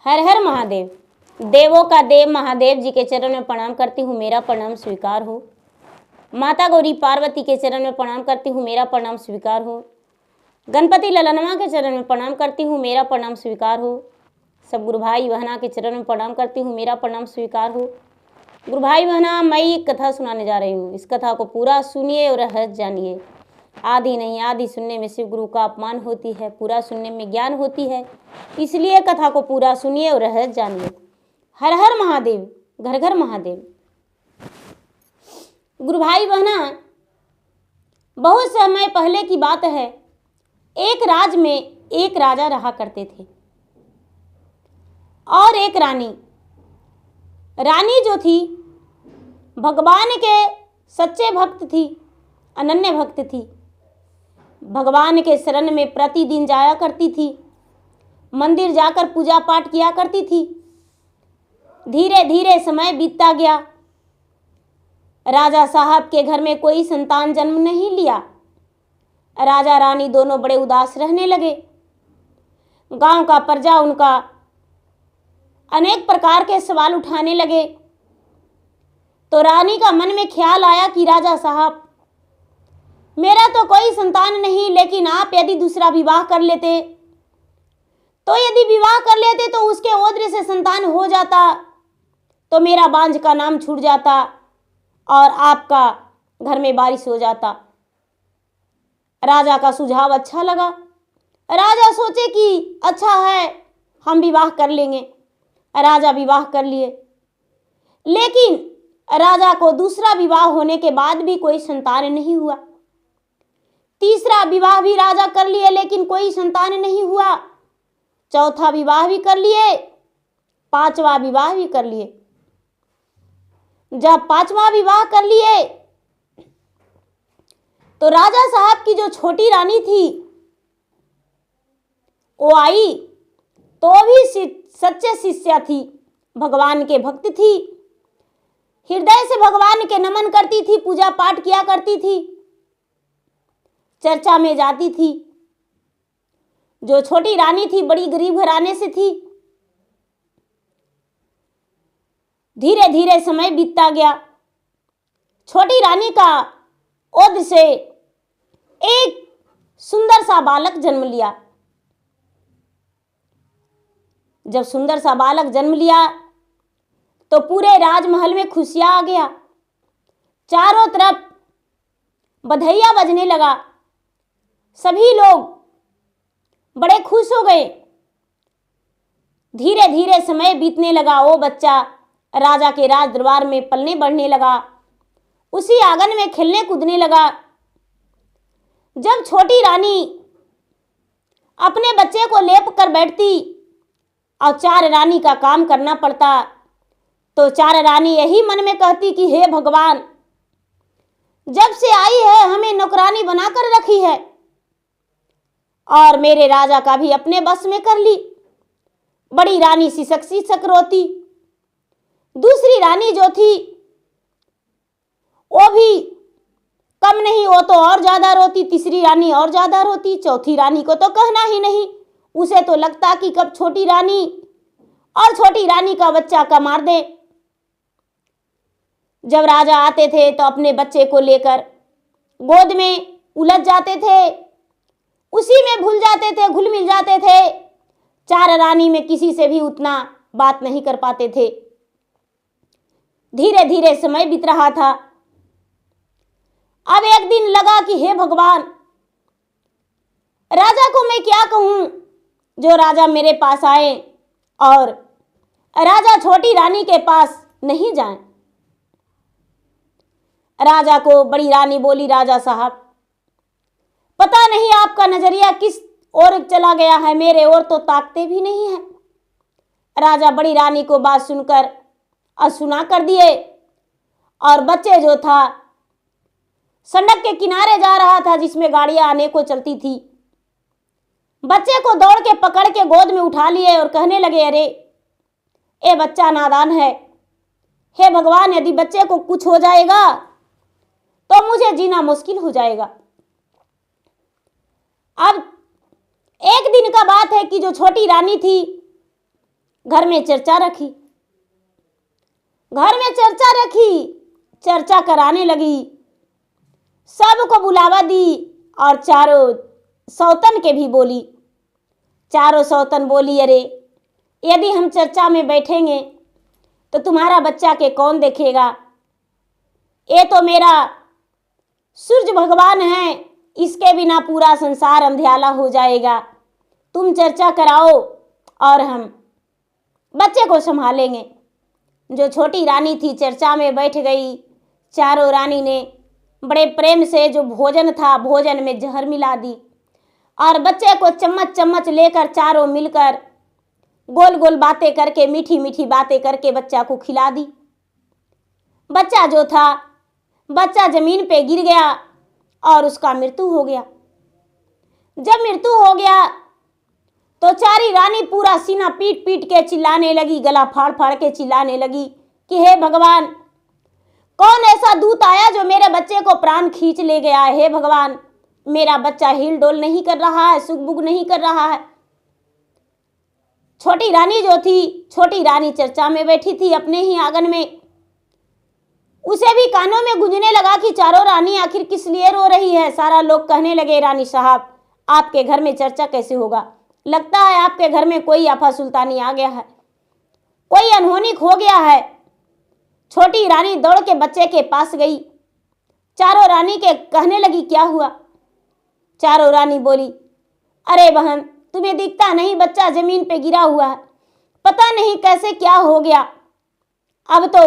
हर हर महादेव। देवों का देव महादेव जी के चरण में प्रणाम करती हूँ, मेरा प्रणाम स्वीकार हो। माता गौरी पार्वती के चरण में प्रणाम करती हूँ, मेरा प्रणाम स्वीकार हो। गणपति ललनमा के चरण में प्रणाम करती हूँ, मेरा प्रणाम स्वीकार हो। सब गुरु भाई बहना के चरण में प्रणाम करती हूँ, मेरा प्रणाम स्वीकार हो। गुरु भाई बहना, मैं एक कथा सुनाने जा रही हूँ। इस कथा को पूरा सुनिए और रहस्य जानिए। आदि नहीं, आदि सुनने में शिव गुरु का अपमान होती है, पूरा सुनने में ज्ञान होती है। इसलिए कथा को पूरा सुनिए और रहस्य जानिए। हर हर महादेव, घर घर महादेव। गुरु भाई बहना, बहुत समय पहले की बात है। एक राज में एक राजा रहा करते थे और एक रानी। रानी जो थी भगवान के सच्चे भक्त थी, अनन्य भक्त थी। भगवान के शरण में प्रतिदिन जाया करती थी, मंदिर जाकर पूजा पाठ किया करती थी। धीरे धीरे समय बीतता गया। राजा साहब के घर में कोई संतान जन्म नहीं लिया। राजा रानी दोनों बड़े उदास रहने लगे। गांव का प्रजा उनका अनेक प्रकार के सवाल उठाने लगे। तो रानी का मन में ख्याल आया कि राजा साहब, मेरा तो कोई संतान नहीं, लेकिन आप यदि दूसरा विवाह कर लेते, तो यदि विवाह कर लेते तो उसके ओद्र से संतान हो जाता, तो मेरा बांझ का नाम छूट जाता और आपका घर में बारिश हो जाता। राजा का सुझाव अच्छा लगा। राजा सोचे कि अच्छा है, हम विवाह कर लेंगे। राजा विवाह कर लिए, लेकिन राजा को दूसरा विवाह होने के बाद भी कोई संतान नहीं हुआ। तीसरा विवाह भी राजा कर लिए, लेकिन कोई संतान नहीं हुआ। चौथा विवाह भी कर लिए, पांचवा विवाह भी कर लिए। जब पांचवा विवाह कर लिए तो राजा साहब की जो छोटी रानी थी वो आई, तो भी सच्चे शिष्या थी, भगवान के भक्त थी। हृदय से भगवान के नमन करती थी, पूजा पाठ किया करती थी, चर्चा में जाती थी। जो छोटी रानी थी बड़ी गरीब घराने से थी। धीरे धीरे समय बीतता गया। छोटी रानी का ओद से एक सुंदर सा बालक जन्म लिया। जब सुंदर सा बालक जन्म लिया तो पूरे राजमहल में खुशियां आ गया। चारों तरफ बधाइयां बजने लगा। सभी लोग बड़े खुश हो गए। धीरे धीरे समय बीतने लगा। वो बच्चा राजा के राज दरबार में पलने बढ़ने लगा, उसी आंगन में खेलने कूदने लगा। जब छोटी रानी अपने बच्चे को लेप कर बैठती और चार रानी का काम करना पड़ता, तो चार रानी यही मन में कहती कि हे भगवान, जब से आई है हमें नौकरानी बनाकर रखी है और मेरे राजा का भी अपने बस में कर ली। बड़ी रानी सिसक सिसक रोती। दूसरी रानी जो थी वो भी कम नहीं, वो तो और ज्यादा रोती। तीसरी रानी और ज्यादा रोती। चौथी रानी को तो कहना ही नहीं। उसे तो लगता कि कब छोटी रानी और छोटी रानी का बच्चा का मार दे। जब राजा आते थे तो अपने बच्चे को लेकर गोद में उलझ जाते थे, उसी में भूल जाते थे, घुल मिल जाते थे। चार रानी में किसी से भी उतना बात नहीं कर पाते थे। धीरे धीरे समय बीत रहा था। अब एक दिन लगा कि हे भगवान, राजा को मैं क्या कहूं जो राजा मेरे पास आए और राजा छोटी रानी के पास नहीं जाए। राजा को बड़ी रानी बोली, राजा साहब, पता नहीं आपका नजरिया किस ओर चला गया है, मेरे ओर तो ताकते भी नहीं है। राजा बड़ी रानी को बात सुनकर अनसुना कर दिए और बच्चे जो था सड़क के किनारे जा रहा था जिसमें गाड़ियां आने को चलती थी। बच्चे को दौड़ के पकड़ के गोद में उठा लिए और कहने लगे, अरे ये बच्चा नादान है। हे भगवान, यदि बच्चे को कुछ हो जाएगा तो मुझे जीना मुश्किल हो जाएगा। अब एक दिन का बात है कि जो छोटी रानी थी घर में चर्चा रखी, चर्चा कराने लगी, सबको बुलावा दी और चारों सौतन के भी बोली। चारों सौतन बोली, अरे यदि हम चर्चा में बैठेंगे तो तुम्हारा बच्चा के कौन देखेगा? ये तो मेरा सूर्य भगवान है, इसके बिना पूरा संसार अंधियाला हो जाएगा। तुम चर्चा कराओ और हम बच्चे को संभालेंगे। जो छोटी रानी थी चर्चा में बैठ गई। चारों रानी ने बड़े प्रेम से जो भोजन था, भोजन में जहर मिला दी और बच्चे को चम्मच चम्मच लेकर चारों मिलकर गोल गोल बातें करके, मीठी मीठी बातें करके बच्चा को खिला दी। बच्चा जो था, बच्चा जमीन पे गिर गया और उसका मृत्यु हो गया। जब मृत्यु हो गया तो चारी रानी पूरा सीना पीट पीट के चिल्लाने लगी, गला फाड़ फाड़ के चिल्लाने लगी कि हे भगवान, कौन ऐसा दूत आया जो मेरे बच्चे को प्राण खींच ले गया? हे भगवान, मेरा बच्चा हिल डोल नहीं कर रहा है, सुगबुग नहीं कर रहा है। छोटी रानी जो थी, छोटी रानी चर्चा में बैठी थी अपने ही आंगन में। उसे भी कानों में गूंजने लगा कि चारों रानी आखिर किस लिए रो रही है। सारा लोग कहने लगे, रानी साहब, आपके घर में चर्चा कैसे होगा? लगता है आपके घर में कोई आफा सुल्तानी आ गया है, कोई अनहोनी हो गया है। छोटी रानी दौड़ के बच्चे के पास गई, चारों रानी के कहने लगी, क्या हुआ? चारों रानी बोली, अरे बहन, तुम्हें दिखता नहीं बच्चा जमीन पे गिरा हुआ है, पता नहीं कैसे क्या हो गया। अब तो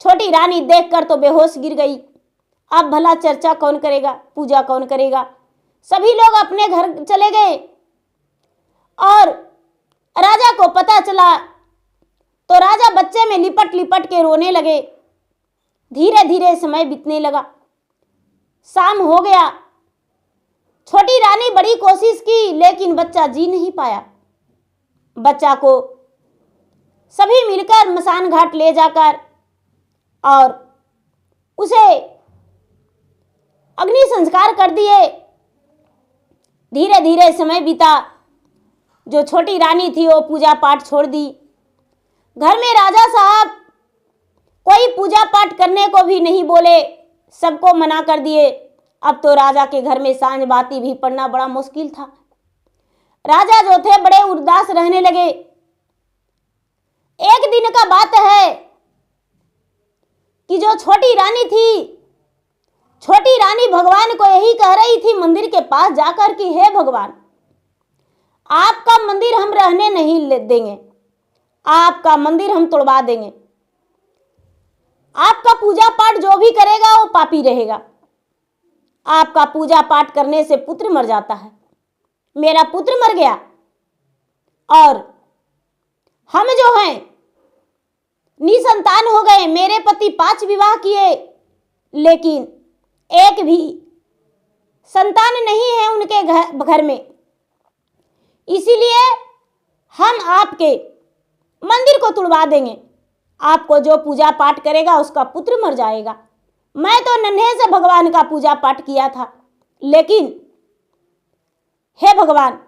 छोटी रानी देखकर तो बेहोश गिर गई। अब भला चर्चा कौन करेगा, पूजा कौन करेगा? सभी लोग अपने घर चले गए और राजा को पता चला तो राजा बच्चे में लिपट लिपट के रोने लगे। धीरे धीरे समय बीतने लगा, शाम हो गया। छोटी रानी बड़ी कोशिश की लेकिन बच्चा जी नहीं पाया। बच्चा को सभी मिलकर मसान घाट ले जाकर और उसे अग्नि संस्कार कर दिए। धीरे धीरे समय बीता। जो छोटी रानी थी वो पूजा पाठ छोड़ दी। घर में राजा साहब कोई पूजा पाठ करने को भी नहीं बोले, सबको मना कर दिए। अब तो राजा के घर में सांझ बाती भी पड़ना बड़ा मुश्किल था। राजा जो थे बड़े उदास रहने लगे। एक दिन का बात है कि जो छोटी रानी थी, छोटी रानी भगवान को यही कह रही थी मंदिर के पास जाकर कि हे भगवान, आपका मंदिर हम रहने नहीं देंगे, आपका मंदिर हम तोड़वा देंगे। आपका पूजा पाठ जो भी करेगा वो पापी रहेगा। आपका पूजा पाठ करने से पुत्र मर जाता है। मेरा पुत्र मर गया और हम जो हैं निसंतान हो गए। मेरे पति 5 विवाह किए लेकिन एक भी संतान नहीं है उनके घर में। इसीलिए हम आपके मंदिर को तुड़वा देंगे। आपको जो पूजा पाठ करेगा उसका पुत्र मर जाएगा। मैं तो नन्हे से भगवान का पूजा पाठ किया था, लेकिन हे भगवान,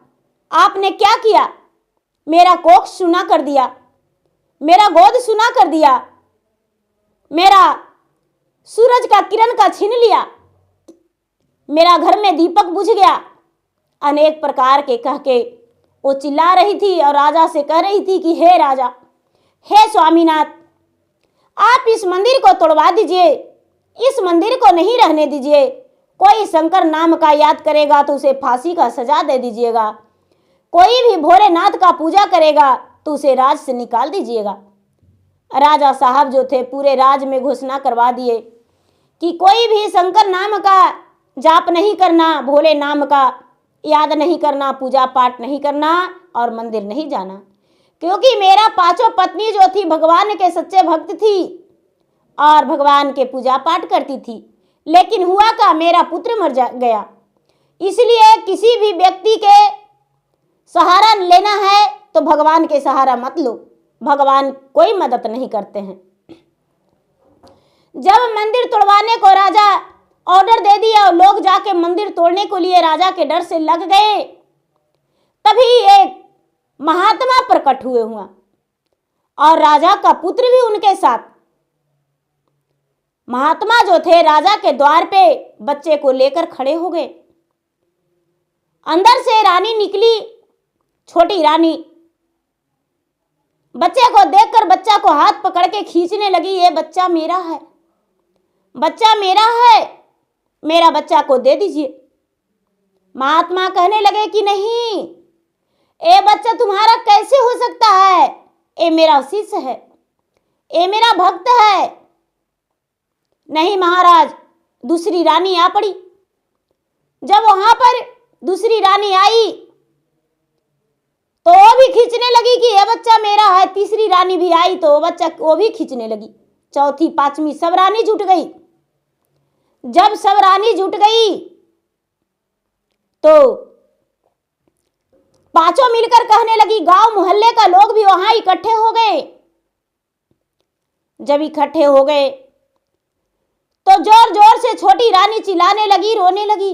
आपने क्या किया? मेरा कोख सुना कर दिया, मेरा गोद सुना कर दिया, मेरा सूरज का किरण का छीन लिया, मेरा घर में दीपक बुझ गया। अनेक प्रकार के कह के वो चिल्ला रही थी और राजा से कह रही थी कि हे राजा, हे स्वामीनाथ, आप इस मंदिर को तोड़वा दीजिए, इस मंदिर को नहीं रहने दीजिए। कोई शंकर नाम का याद करेगा तो उसे फांसी का सजा दे दीजिएगा। कोई भी भोलेनाथ का पूजा करेगा तो उसे राज से निकाल दीजिएगा। राजा साहब जो थे पूरे राज में घोषणा करवा दिए कि कोई भी शंकर नाम का जाप नहीं करना, भोले नाम का याद नहीं करना, पूजा पाठ नहीं करना और मंदिर नहीं जाना। क्योंकि मेरा 5 पत्नी जो थी भगवान के सच्चे भक्त थी और भगवान के पूजा पाठ करती थी, लेकिन हुआ का मेरा पुत्र मर गया। इसलिए किसी भी व्यक्ति के सहारा लेना है तो भगवान के सहारा मत लो, भगवान कोई मदद नहीं करते हैं। जब मंदिर तोड़वाने को राजा ऑर्डर दे दिया और लोग जाके मंदिर तोड़ने को लिए राजा के डर से लग गए, तभी एक महात्मा प्रकट हुआ। और राजा का पुत्र भी उनके साथ। महात्मा जो थे राजा के द्वार पे बच्चे को लेकर खड़े हो गए। अंदर से रानी निकली, छोटी रानी। बच्चे को देखकर बच्चा को हाथ पकड़ के खींचने लगी। ये बच्चा मेरा है, बच्चा मेरा है, मेरा बच्चा को दे दीजिए। महात्मा कहने लगे कि नहीं, ये बच्चा तुम्हारा कैसे हो सकता है? ये मेरा शिष्य है, ये मेरा भक्त है। नहीं महाराज, दूसरी रानी आ पड़ी। जब वहां पर दूसरी रानी आई तो वो भी खींचने लगी कि यह बच्चा मेरा है। तीसरी रानी भी आई तो वो भी खींचने लगी। चौथी, पांचवी, सब रानी जुट गई। जब सब रानी जुट गई तो पांचों मिलकर कहने लगी, गांव मोहल्ले का लोग भी वहां इकट्ठे हो गए। जब इकट्ठे हो गए तो जोर जोर से छोटी रानी चिल्लाने लगी, रोने लगी,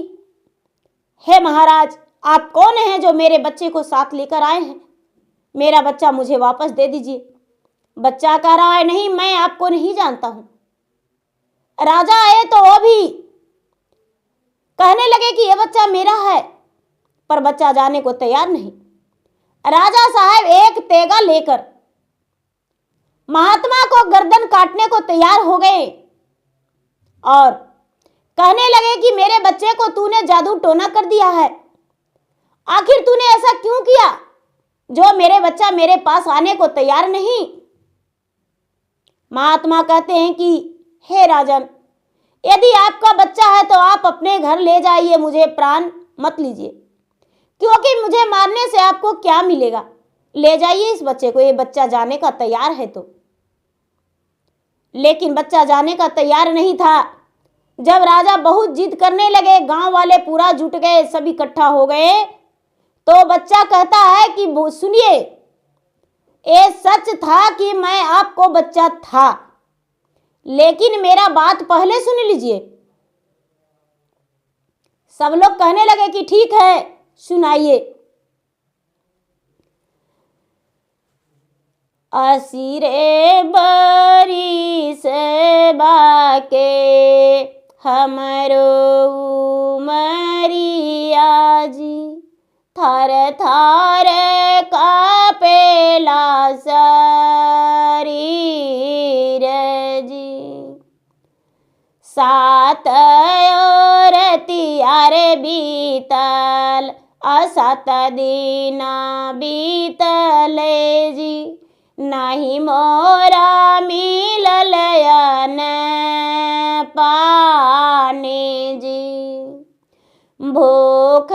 हे महाराज, आप कौन हैं जो मेरे बच्चे को साथ लेकर आए हैं? मेरा बच्चा मुझे वापस दे दीजिए। बच्चा कह रहा है, नहीं, मैं आपको नहीं जानता हूं। राजा आए तो वो भी कहने लगे कि यह बच्चा मेरा है, पर बच्चा जाने को तैयार नहीं। राजा साहब एक तेगा लेकर महात्मा को गर्दन काटने को तैयार हो गए और कहने लगे कि मेरे बच्चे को तूने जादू टोना कर दिया है। आखिर तूने ऐसा क्यों किया जो मेरे बच्चा मेरे पास आने को तैयार नहीं? महात्मा कहते हैं कि हे राजन, यदि आपका बच्चा है तो आप अपने घर ले जाइए, मुझे प्राण मत लीजिए, क्योंकि मुझे मारने से आपको क्या मिलेगा। ले जाइए इस बच्चे को, ये बच्चा जाने का तैयार है तो। लेकिन बच्चा जाने का तैयार नहीं था। जब राजा बहुत जिद करने लगे, गांव वाले पूरा जुट गए, सब इकट्ठा हो गए, तो बच्चा कहता है कि सुनिए, ये सच था कि मैं आपको बच्चा था, लेकिन मेरा बात पहले सुन लीजिए। सब लोग कहने लगे कि ठीक है, सुनाइए। असीरे बरिस बाके हमरो उमरिया जी, थर थर कापेला शरीर जी। सात रतियार बीतल, असत दिन बीतल जी, नहीं मोरा मिलल अन पानी जी। भूख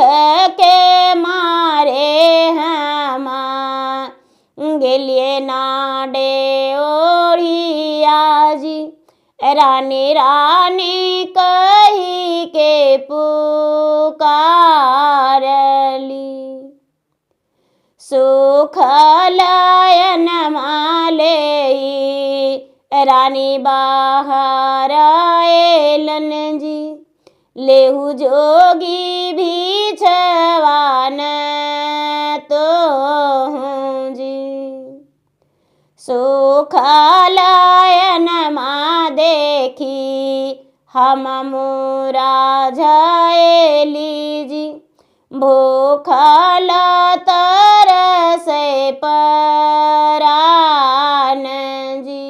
के मारे हम गेलिए नाडे ओढ़िया जी, रानी रानी कही के पुकारली। सुख लयन माले रानी बाहर एलन जी, लेहु जोगी भी छवान तो हूँ जी। सुख लयन मा देखी हम मुरा झेली जी, भूखल तरसे परान जी।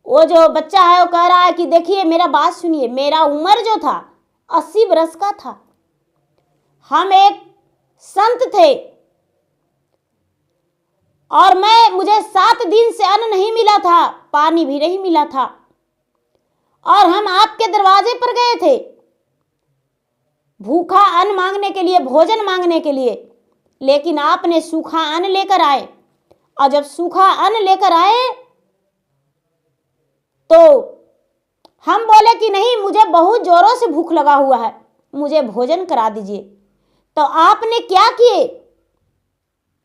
वो जो बच्चा है वो कह रहा है कि देखिए, मेरा बात सुनिए, मेरा उम्र जो था 80 वर्ष का था। हम एक संत थे और मुझे 7 दिन से अन्न नहीं मिला था, पानी भी नहीं मिला था, और हम आपके दरवाजे पर गए थे भूखा अन्न मांगने के लिए, भोजन मांगने के लिए, लेकिन आपने सूखा अन्न लेकर आए। और जब सूखा अन्न लेकर आए तो हम बोले कि नहीं, मुझे बहुत जोरों से भूख लगा हुआ है, मुझे भोजन करा दीजिए। तो आपने क्या किए,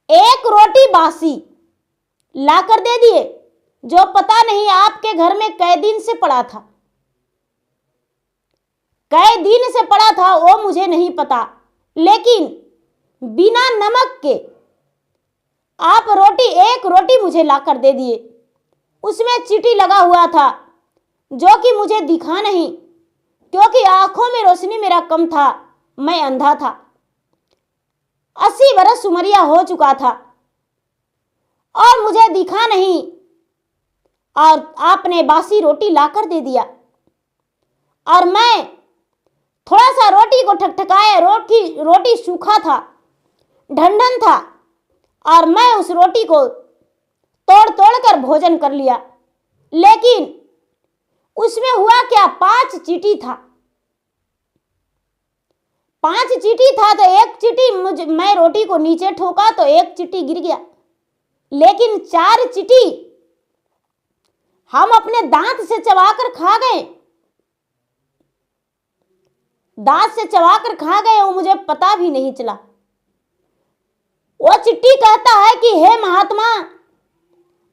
एक रोटी बासी लाकर दे दिए, जो पता नहीं आपके घर में कै दिन से पड़ा था, कै दिन से पड़ा था वो मुझे नहीं पता, लेकिन बिना नमक के आप एक रोटी मुझे लाकर दे दिए। उसमें चींटी लगा हुआ था जो कि मुझे दिखा नहीं, क्योंकि आंखों में रोशनी मेरा कम था, मैं अंधा था। 80 बरस उमरिया हो चुका था और मुझे दिखा नहीं, और आपने बासी रोटी लाकर दे दिया। और मैं थोड़ा सा रोटी को ठकठकाया, रोटी सूखा था, ढंढन था, और मैं उस रोटी को तोड़ तोड़ कर भोजन कर लिया। लेकिन उसमें हुआ क्या, 5 चींटी था। 5 चींटी था तो एक चींटी मैं रोटी को नीचे ठोका तो एक चींटी गिर गया, लेकिन 4 चींटी हम अपने दांत से चबाकर खा गए। दांत से चबाकर खा गए, वो मुझे पता भी नहीं चला। वो चिट्टी कहता है कि हे महात्मा,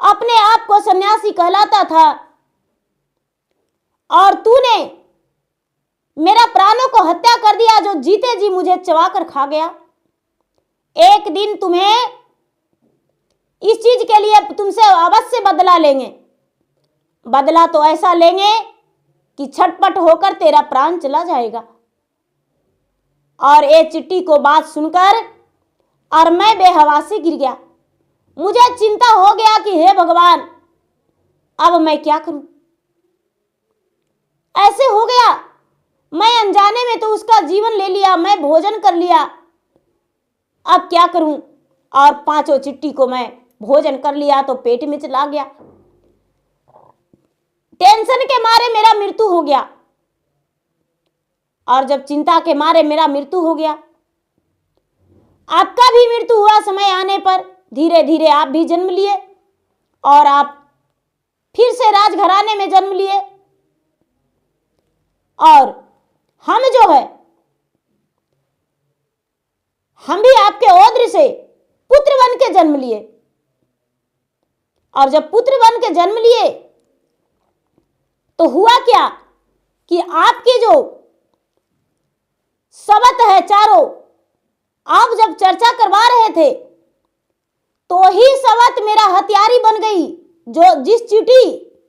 अपने आप को सन्यासी कहलाता था और तूने मेरा प्राणों को हत्या कर दिया, जो जीते जी मुझे चबाकर खा गया। एक दिन तुम्हें इस चीज के लिए तुमसे अवश्य बदला लेंगे। बदला तो ऐसा लेंगे कि छटपट होकर तेरा प्राण चला जाएगा। और ये चिट्टी को बात सुनकर और मैं बेहवासी गिर गया। मुझे चिंता हो गया कि हे भगवान, अब मैं क्या करूं। ऐसे हो गया, मैं अनजाने में तो उसका जीवन ले लिया, मैं भोजन कर लिया, अब क्या करूं। और 5 चिट्टी को मैं भोजन कर लिया तो पेट में चला गया। टेंशन के मारे मेरा मृत्यु हो गया। और जब चिंता के मारे मेरा मृत्यु हो गया, आपका भी मृत्यु हुआ। समय आने पर धीरे धीरे आप भी जन्म लिए और आप फिर से राजघराने में जन्म लिए। और हम जो है, हम भी आपके औद्र से पुत्र बन के जन्म लिए। और जब पुत्र बन के जन्म लिए तो हुआ क्या कि आपके जो सबत है चारों, आप जब चर्चा करवा रहे थे तो ही सबत मेरा हथियारी बन गई। जो जिस चींटी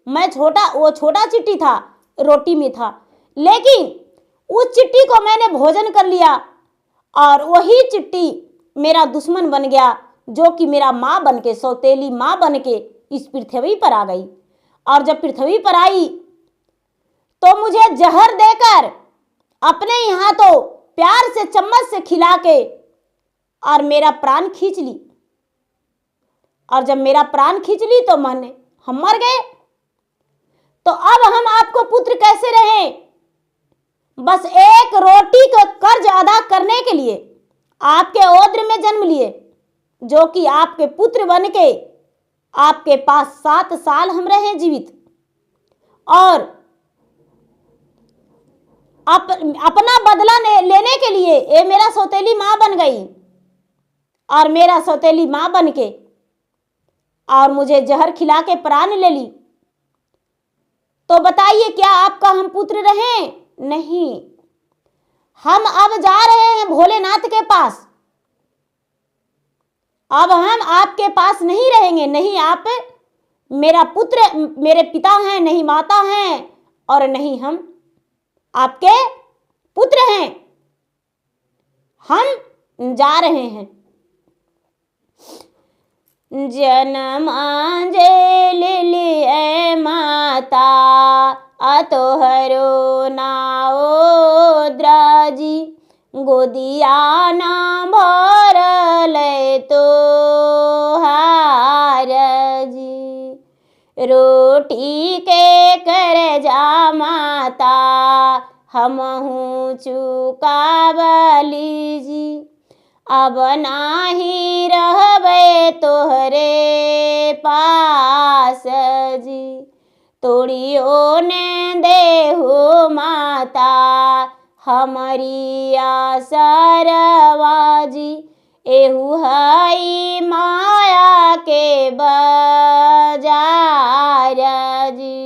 मैं वो छोटा चींटी था, रोटी में था, लेकिन उस चिट्टी को मैंने भोजन कर लिया और वही चिट्टी मेरा दुश्मन बन गया, जो कि मेरा माँ बन के, सौतेली माँ बन के इस पृथ्वी पर आ गई। और जब पृथ्वी पर आई तो मुझे जहर देकर अपने ही हाथों प्यार से चम्मच से खिला के और मेरा प्राण खींच ली। और जब मेरा प्राण खींच ली तो हम मर गए। तो अब हम आपको पुत्र कैसे रहें? बस एक रोटी का कर्ज अदा करने के लिए आपके औद्र में जन्म लिए, जो कि आपके पुत्र बन के आपके पास 7 साल हम रहे जीवित। और अपना बदला लेने के लिए ये मेरा सौतेली माँ बन गई और मेरा सौतेली माँ बन के और मुझे जहर खिला के प्राण ले ली। तो बताइए, क्या आपका हम पुत्र रहें? नहीं, हम अब जा रहे हैं भोलेनाथ के पास। अब हम आपके पास नहीं रहेंगे। नहीं आप मेरा पुत्र, मेरे पिता हैं, नहीं माता हैं, और नहीं हम आपके पुत्र हैं। हम जा रहे हैं। जनमांजलि लिए माता अतोहरो नाओद्राजी, गोदिया ना भरल तो हारजी। रोटी के कर जा माता हमहू चुकावली जी। अब नाही रहबे तोहरे पास जी। तोड़ियो ने देहु माता हमारी आसरवाजी। एहू हई माया के बाजार जी।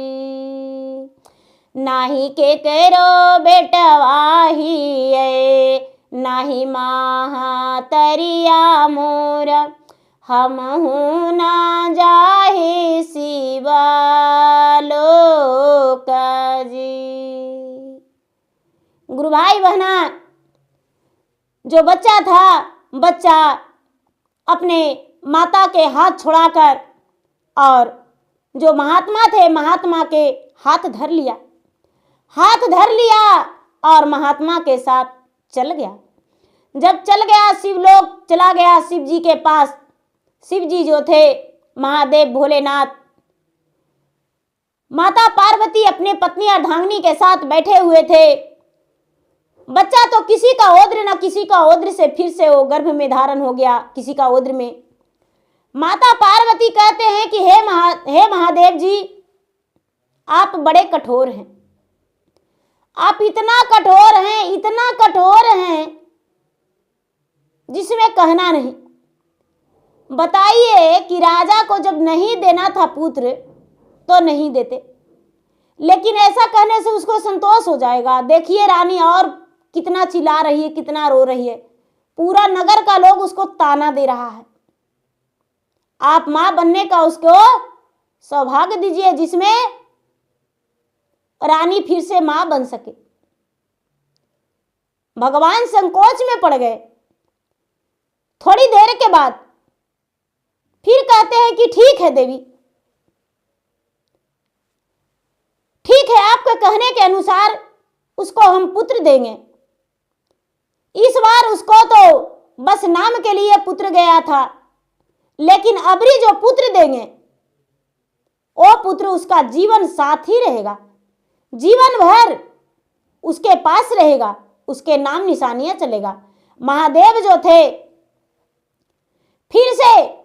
नाही के करो बेटवाही है, नाही महातरिया मोर। हमहु न जाहि शिव लोक जी। गुरु भाई बहना, जो बच्चा था, बच्चा अपने माता के हाथ छुड़ाकर और जो महात्मा थे, महात्मा के हाथ धर लिया और महात्मा के साथ चल गया। जब चल गया, शिवलोक चला गया, शिव जी के पास। शिव जी जो थे महादेव भोलेनाथ, माता पार्वती अपने पत्नी अर्धांगिनी के साथ बैठे हुए थे। बच्चा तो किसी का ओद्र न किसी का ओद्र से फिर से वो गर्भ में धारण हो गया, किसी का ओद्र में। माता पार्वती कहते हैं कि हे महादेव जी, आप बड़े कठोर हैं, आप इतना कठोर हैं जिसमें कहना नहीं। बताइए कि राजा को जब नहीं देना था पुत्र तो नहीं देते, लेकिन ऐसा कहने से उसको संतोष हो जाएगा। देखिए रानी और कितना चिल्ला रही है, कितना रो रही है, पूरा नगर का लोग उसको ताना दे रहा है। आप मां बनने का उसको सौभाग्य दीजिए जिसमें रानी फिर से मां बन सके। भगवान संकोच में पड़ गए। थोड़ी देर के बाद फिर कहते हैं कि ठीक है देवी, ठीक है, आपके कहने के अनुसार उसको हम पुत्र देंगे। इस बार उसको तो बस नाम के लिए पुत्र गया था, लेकिन अबरी जो पुत्र देंगे वो पुत्र उसका जीवन साथी रहेगा, जीवन भर उसके पास रहेगा, उसके नाम निशानियां चलेगा। महादेव जो थे फिर से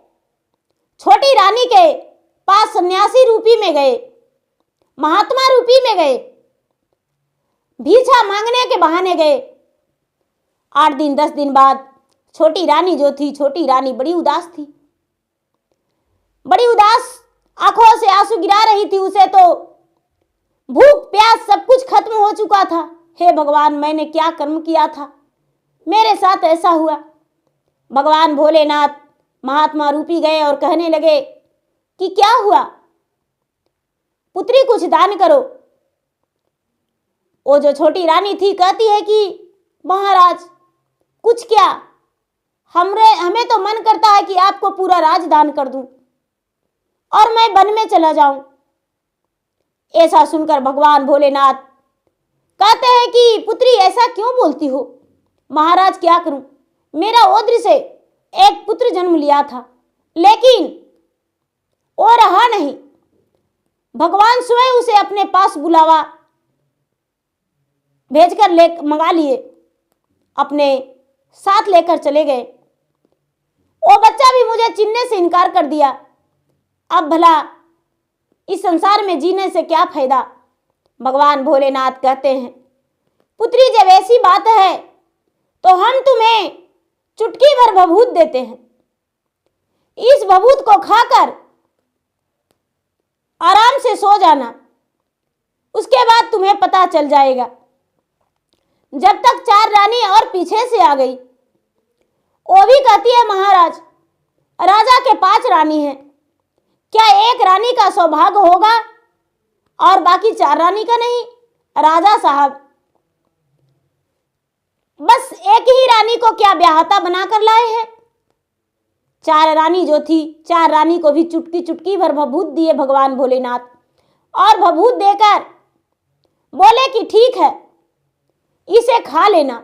छोटी रानी के पास सन्यासी रूपी में गए, महात्मा रूपी में गए, भिक्षा मांगने के बहाने गए। 8 दिन 10 दिन बाद छोटी रानी जो थी, छोटी रानी बड़ी उदास थी, बड़ी उदास आंखों से आंसू गिरा रही थी। उसे तो भूख प्यास सब कुछ खत्म हो चुका था। हे भगवान, मैंने क्या कर्म किया था, मेरे साथ ऐसा हुआ। भगवान भोलेनाथ महात्मा रूपी गए और कहने लगे कि क्या हुआ, पुत्री कुछ दान करो। वो जो छोटी रानी थी कहती है कि महाराज कुछ क्या, हमें तो मन करता है कि आपको पूरा राज दान कर दूं और मैं वन में चला जाऊं। ऐसा सुनकर भगवान भोलेनाथ कहते हैं कि पुत्री ऐसा क्यों बोलती हो, महाराज क्या करूं, मेरा ओद्र से एक पुत्र जन्म लिया था, लेकिन वो रहा नहीं। भगवान स्वयं उसे अपने पास बुलावा भेजकर मंगा लिए, अपने साथ लेकर चले गए। वो बच्चा भी मुझे चिन्हने से इनकार कर दिया। अब भला इस संसार में जीने से क्या फायदा। भगवान भोलेनाथ कहते हैं पुत्री, जब ऐसी बात है तो हम तुम्हें चुटकी भर भभूत देते हैं। इस भभूत को खाकर आराम से सो जाना, उसके बाद तुम्हें पता चल जाएगा। जब तक 4 रानी और पीछे से आ गई। वो भी कहती है महाराज, राजा के 5 रानी हैं, क्या एक रानी का सौभाग्य होगा और बाकी 4 रानी का नहीं? राजा साहब बस एक ही रानी को क्या ब्याहता बनाकर लाए हैं? 4 रानी जो थी, 4 रानी को भी चुटकी चुटकी भर भभूत दिए भगवान भोलेनाथ, और भभूत देकर बोले कि ठीक है, इसे खा लेना।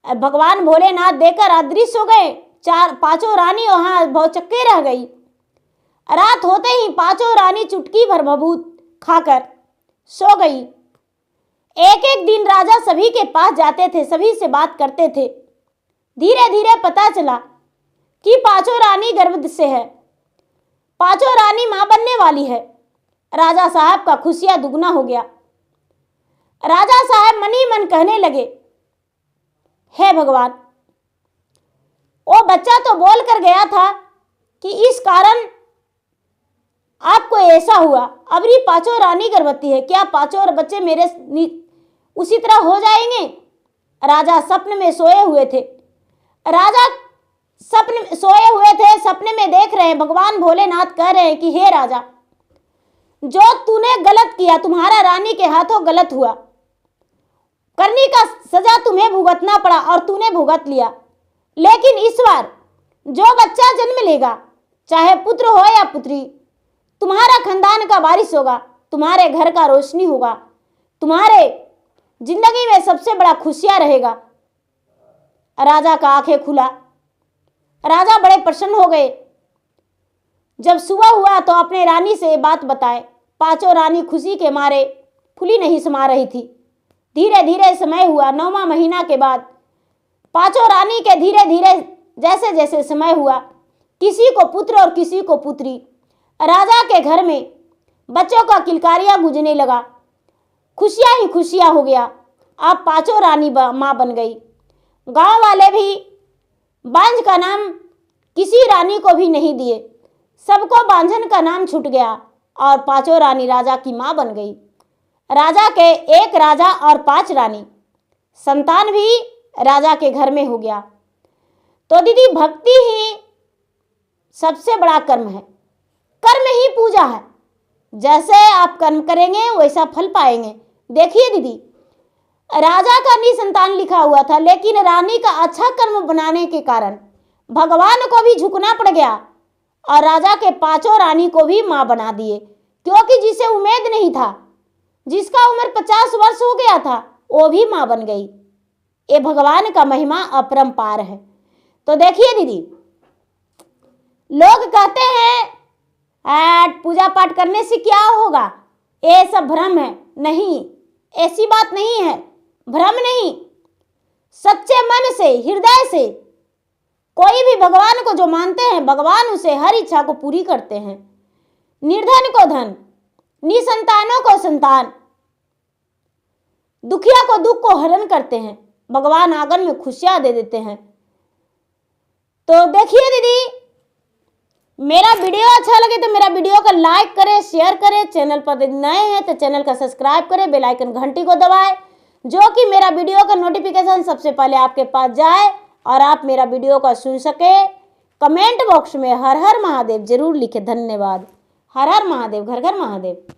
भगवान भोलेनाथ देकर अदृश्य हो गए। 5 रानी वहां भौचक्के रह गई। रात होते ही 5 रानी चुटकी भर भभूत खाकर सो गई। एक एक दिन राजा सभी के पास जाते थे, सभी से बात करते थे। धीरे धीरे पता चला कि 5 रानी गर्भ से है, 5 रानी मां बनने वाली है। राजा साहब का खुशियां दुगना हो गया। राजा साहब मनी मन कहने लगे, हे भगवान, वो बच्चा तो बोल कर गया था कि इस कारण आपको ऐसा हुआ। अब ये 5 रानी गर्भवती है, क्या 5 बच्चे मेरे उसी तरह हो जाएंगे? राजा सपने में सोए हुए थे। राजा सपने में सोए हुए थे, सपने में देख रहे हैं, भगवान भोलेनाथ कह रहे हैं कि हे राजा, जो तूने गलत किया, तुम्हारा रानी के हाथों गलत हुआ, करने का सजा तुम्हें भुगतना पड़ा और तूने भुगत लिया। लेकिन इस बार जो बच्चा जन्म लेगा, चाहे पुत्र हो या पुत्री, तुम्हारा खानदान का वारिस होगा, तुम्हारे घर का रोशनी होगा, तुम्हारे जिंदगी में सबसे बड़ा खुशियां रहेगा। राजा का आंखें खुला, राजा बड़े प्रसन्न हो गए। जब सुबह हुआ तो अपने रानी से बात बताए। पांचों रानी खुशी के मारे फूली नहीं समा रही थी। धीरे धीरे समय हुआ। 9वां महीना के बाद पांचों रानी के धीरे धीरे जैसे जैसे समय हुआ, किसी को पुत्र और किसी को पुत्री, राजा के घर में बच्चों का किलकारियां गूंजने लगा। खुशियां ही खुशियां हो गया। अब पांचों रानी मां बन गई। गांव वाले भी बांझ का नाम किसी रानी को भी नहीं दिए, सबको बांझन का नाम छूट गया और पांचों रानी राजा की मां बन गई। राजा के एक राजा और 5 रानी, संतान भी राजा के घर में हो गया। तो दीदी, भक्ति ही सबसे बड़ा कर्म है, कर्म ही पूजा है। जैसे आप कर्म करेंगे वैसा फल पाएंगे। देखिए दीदी, राजा का निसंतान लिखा हुआ था, लेकिन रानी का अच्छा कर्म बनाने के कारण भगवान को भी झुकना पड़ गया और राजा के 5 रानी को भी मां बना दिए, क्योंकि जिसे उम्मीद नहीं था, जिसका उम्र 50 वर्ष हो गया था, वो भी मां बन गई। ये भगवान का महिमा अपरंपार है। तो देखिए दीदी, लोग कहते हैं पूजा पाठ करने से क्या होगा, ये सब भ्रम है। नहीं, ऐसी बात नहीं है, भ्रम नहीं। सच्चे मन से, हृदय से कोई भी भगवान को जो मानते हैं, भगवान उसे हर इच्छा को पूरी करते हैं। निर्धन को धन, निसंतानों को संतान, दुखिया को दुख को हरण करते हैं। भगवान आंगन में खुशियां दे देते हैं। तो देखिए दीदी, मेरा वीडियो अच्छा लगे तो मेरा वीडियो को लाइक करें, शेयर करें। चैनल पर नए हैं तो चैनल का सब्सक्राइब करें, बेल आइकन घंटी को दबाएं, जो कि मेरा वीडियो का नोटिफिकेशन सबसे पहले आपके पास जाए और आप मेरा वीडियो को सुन सके। कमेंट बॉक्स में हर हर महादेव जरूर लिखें। धन्यवाद। हर हर महादेव, घर घर महादेव।